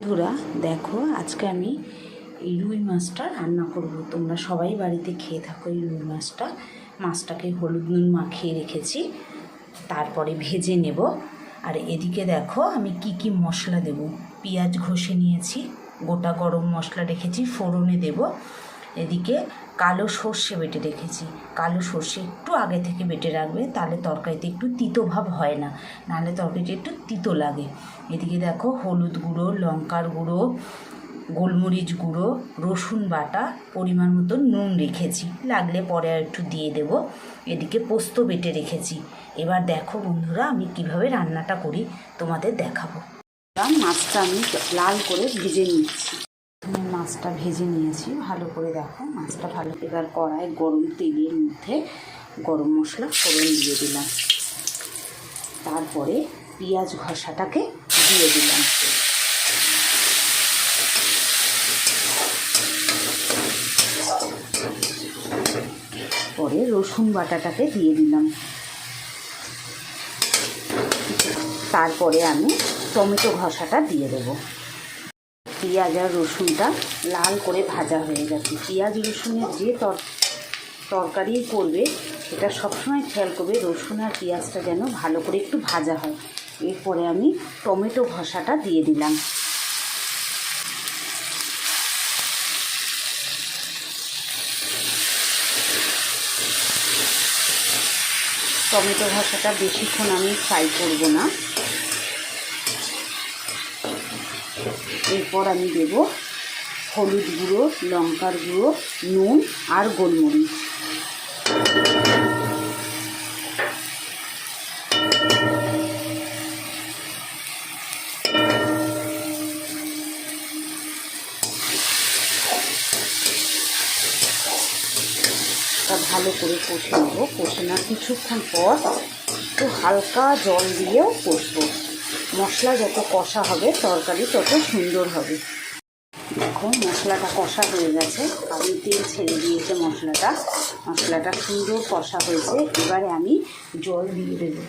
বন্ধুরা দেখো, আজকে আমি এই রুই মাছটা রান্না করব। তোমরা সবাই বাড়িতে খেয়ে থাকো এই রুই মাছটা। মাছটাকে হলুদ নুন মাখিয়ে রেখেছি, তারপরে ভেজে নেব। আর এদিকে দেখো আমি কি কি মশলা দেব। পেঁয়াজ ঘষে নিয়েছি, গোটা গরম মশলা রেখেছি, ফোড়নে দেব। এদিকে কালো সর্ষে বেটে রেখেছি। কালো সর্ষে একটু আগে থেকে বেটে রাখবে, তাহলে তরকারিতে একটু তিতো ভাব হয় না, নাহলে তরকারিটা একটু তিতো লাগে। এদিকে দেখো হলুদ গুঁড়ো, লঙ্কার গুঁড়ো, গোলমরিচ গুঁড়ো, রসুন বাটা, পরিমাণ মতো নুন রেখেছি, লাগলে পরে আর একটু দিয়ে দেব। এদিকে পোস্ত বেটে রেখেছি। এবার দেখো বন্ধুরা, আমি কিভাবে রান্নাটা করি তোমাদের দেখাবো। মাছটা আমি লাল করে ভেজে নিচ্ছি। মাছটা ভেজে নিয়েছি ভালো করে, দেখো মাছটা ভালো। এবার কড়াই গরম তেলের মধ্যে গরম মশলা ফোড়ন দিয়ে দিলাম, তারপরে পেঁয়াজ ঘষাটাকে দিয়ে দিলাম, পরে রসুন বাটাটাকে দিয়ে দিলাম। তারপরে আমি টমেটো ঘষাটা দিয়ে দেবো। পেঁয়াজ আর রসুনটা লাল করে ভাজা হয়ে গেছে। পেঁয়াজ রসুনের যে তরকারি করবে সেটা সবসময় খেয়াল করবে রসুন আর পেঁয়াজটা যেন ভালো করে একটু ভাজা হয়। এরপরে আমি টমেটো ঘষাটা দিয়ে দিলাম। টমেটো ঘষাটা বেশিক্ষণ আমি ফ্রাই করব না। এরপর আমি দেব হলুদ গুঁড়ো, লঙ্কার গুঁড়ো, নুন আর গোলমরিচ। ভালো করে কষে নেব। কষে নেওয়ার কিছুক্ষণ পর একটু হালকা জল দিয়েও কষবো। মশলা যত কষা হবে তরকারি তত সুন্দর হবে। দেখো মশলাটা কষা হয়ে গেছে, আমি তেল ছেড়ে দিয়েছে মশলাটা সুন্দর কষা হয়েছে। এবারে আমি জল দিয়ে দেবো।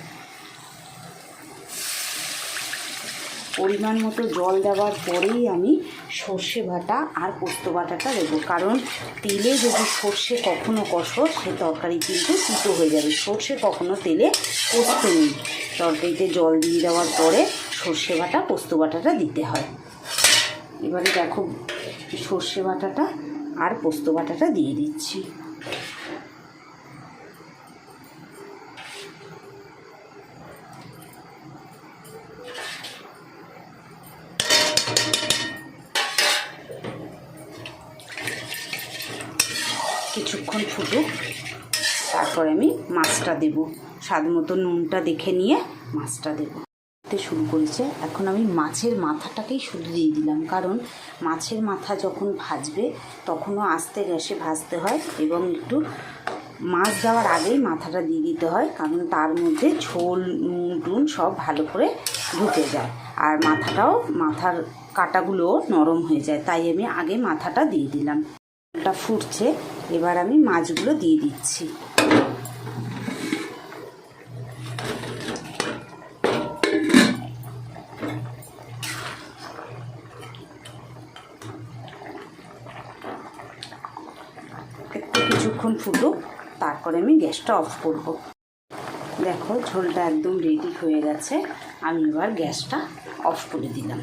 পরিমাণ মতো জল দেওয়ার পরেই আমি সর্ষে বাটা আর পোস্ত বাটাটা দেবো, কারণ তেলে যদি সর্ষে কখনো কষো সে তরকারি কিন্তু তিতো হয়ে যাবে। সর্ষে কখনো তেলে কষতে নেই, তরকারিতে জল দিয়ে দেওয়ার পরে সর্ষে বাটা পোস্ত বাটাটা দিতে হয়। এবারে দেখো সর্ষে বাটাটা আর পোস্ত বাটাটা দিয়ে দিচ্ছি। কিছুক্ষণ ফুটুক, তারপরে আমি মাছটা দেব। স্বাদ মতো নুনটা দেখে নিয়ে মাছটা দেব। শুরু করেছে, এখন আমি মাছের মাথাটাকেই শুধু দিয়ে দিলাম, কারণ মাছের মাথা যখন ভাজবে তখনও আস্তে গ্যাসে ভাজতে হয় এবং একটু মাছ দেওয়ার আগেই মাথাটা দিয়ে দিতে হয়, কারণ তার মধ্যে ঝোল নুন টুন সব ভালো করে ঢুকে যায় আর মাথার কাঁটাগুলোও নরম হয়ে যায়, তাই আমি আগে মাথাটা দিয়ে দিলাম। এটা ফুটছে, এবার আমি মাছগুলো দিয়ে দিচ্ছি। কিছুক্ষণ ফুটুক, তারপরে আমি গ্যাসটা অফ করব। দেখো ঝোলটা একদম রেডি হয়ে গেছে, আমি এবার গ্যাসটা অফ করে দিলাম।